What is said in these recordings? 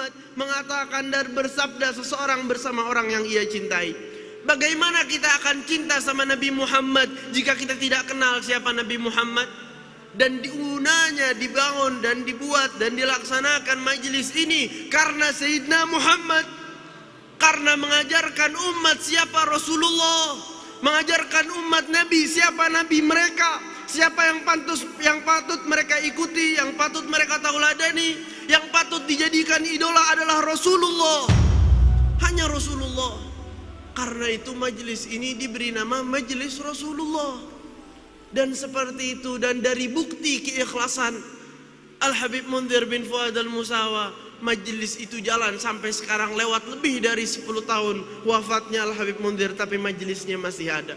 Muhammad mengatakan dan bersabda seseorang bersama orang yang ia cintai. Bagaimana kita akan cinta sama Nabi Muhammad jika kita tidak kenal siapa Nabi Muhammad? Dan digunanya dibangun dan dibuat dan dilaksanakan majelis ini karena Sayyidina Muhammad, karena mengajarkan umat siapa Rasulullah, mengajarkan umat Nabi siapa Nabi mereka, siapa yang patut mereka ikuti, yang patut mereka tauladani, yang patut dijadikan idola adalah Rasulullah, hanya Rasulullah. Karena itu majelis ini diberi nama Majelis Rasulullah. Dan seperti itu, dan dari bukti keikhlasan Al-Habib Mundhir bin Fuad Al-Musawa, majelis itu jalan sampai sekarang, lewat lebih dari 10 tahun wafatnya Al-Habib Mundhir, tapi majelisnya masih ada.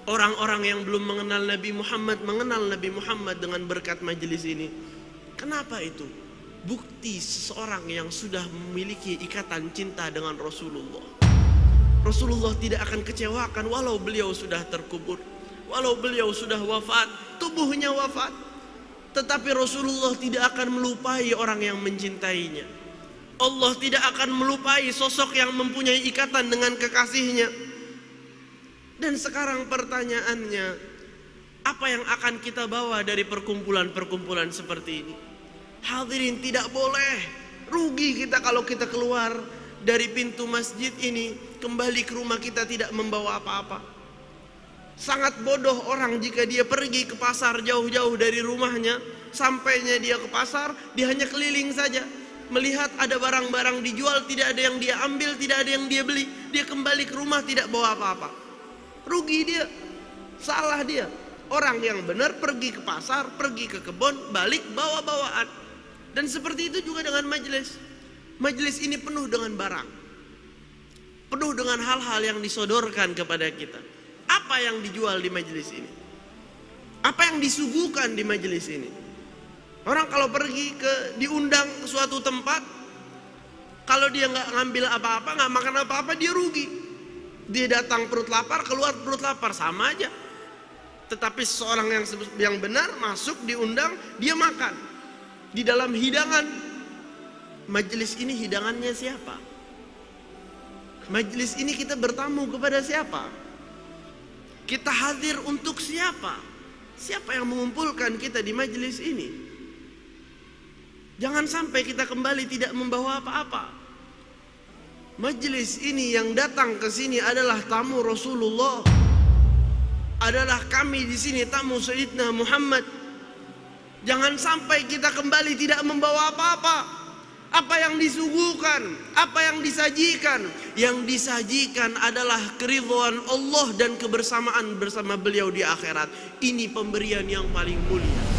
Orang-orang yang belum mengenal Nabi Muhammad mengenal Nabi Muhammad dengan berkat majelis ini. Kenapa itu? Bukti seseorang yang sudah memiliki ikatan cinta dengan Rasulullah. Rasulullah tidak akan kecewakan walau beliau sudah terkubur, walau beliau sudah wafat, tubuhnya wafat, tetapi Rasulullah tidak akan melupai orang yang mencintainya. Allah tidak akan melupai sosok yang mempunyai ikatan dengan kekasihnya. Dan sekarang pertanyaannya, apa yang akan kita bawa dari perkumpulan-perkumpulan seperti ini? Hadirin, tidak boleh rugi kita kalau kita keluar dari pintu masjid ini, kembali ke rumah kita tidak membawa apa-apa. Sangat bodoh orang jika dia pergi ke pasar jauh-jauh dari rumahnya, sampainya dia ke pasar, dia hanya keliling saja, melihat ada barang-barang dijual, tidak ada yang dia ambil, tidak ada yang dia beli, dia kembali ke rumah tidak bawa apa-apa. Rugi dia, salah dia. Orang yang benar pergi ke pasar, pergi ke kebun, balik bawa bawaan. Dan seperti itu juga dengan majelis. Majelis ini penuh dengan barang, penuh dengan hal-hal yang disodorkan kepada kita. Apa yang dijual di majelis ini? Apa yang disuguhkan di majelis ini? Orang kalau pergi diundang ke suatu tempat, kalau dia nggak ngambil apa-apa, nggak makan apa-apa, dia rugi. Dia datang perut lapar, keluar perut lapar, sama aja. Tetapi seseorang yang benar masuk, diundang, dia makan. Di dalam hidangan majelis ini, hidangannya siapa? Majelis ini kita bertamu kepada siapa? Kita hadir untuk siapa? Siapa yang mengumpulkan kita di majelis ini? Jangan sampai kita kembali tidak membawa apa-apa. Majelis ini yang datang ke sini adalah tamu Rasulullah. Adalah kami di sini tamu Sayyidina Muhammad. Jangan sampai kita kembali tidak membawa apa-apa. Apa yang disuguhkan, apa yang disajikan? Yang disajikan adalah keridhaan Allah dan kebersamaan bersama beliau di akhirat. Ini pemberian yang paling mulia.